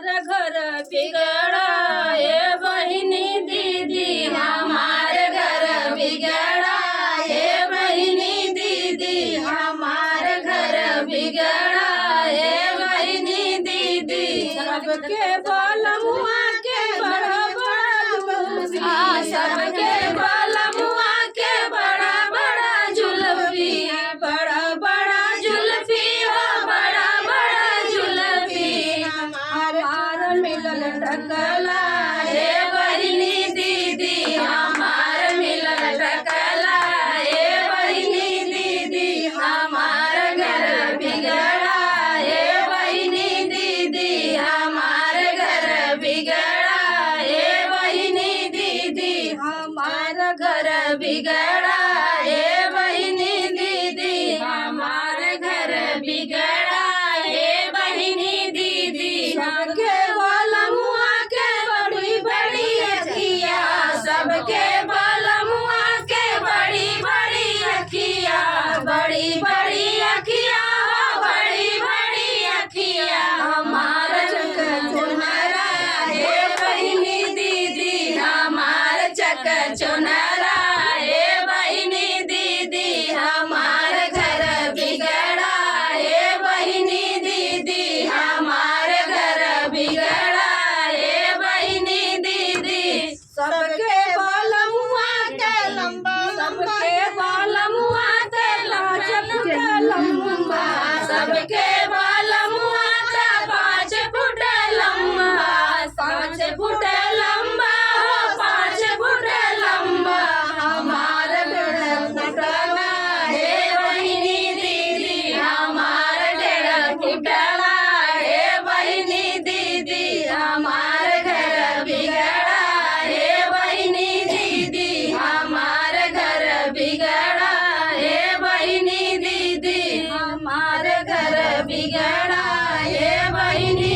घर बिगड़ा ये बहिनी दीदी हमारे घर बिगड़ा ये बहिनी दीदी हमारे घर बिगड़ा ये बहिनी दीदी सबके बलमुआ के बड़ा बड़ा जुल्फी सबके बलमुआ के बड़ा बड़ा जुल्फी बड़ा बड़ा जुल्फी हो बड़ा बड़ा जुल्फी हमार मिलल टकला हे बहिनी दीदी हमार मिलल टकला हे बहिनी दीदी हमार घर बिगड़ा हे बहिनी दीदी हमार घर बिगड़ा हे बहिनी दीदी हमार घर बिगड़ा हे बहिनी दीदी हमार घर बिगड़ा हे बहिनी दीदी सबके बलमुआ के बड़ी बड़ी अखिया सबके बलमुआ के बड़ी बड़ी अखिया बड़ी बड़ी अखिया हो बड़ी बड़ी अखिया हमार चक चुनरा हे बहिनी दीदी हमार चक चुनरा हे बहिनी दीदी हमार घर बिगड़ा हे बहिनी दीदी हमार घर बिगड़ा हे बहिनी दीदी सबके बलमुआ के लंबा सबके बलमुआ के लचक लंबा सबके बलमुआ के 5 फुट लंबा 5 फुट लंबा हो 5 फुट लंबा हमार डेढ़ फुटला हे बहिनी दीदी हमार डेढ़ फुटला हे बहिनी दीदी हमार घर बिगड़ा हे बहिनी दीदी हमार घर बिगड़ा हे बहिनी दीदी हमार घर बिगड़ा हे बहिनी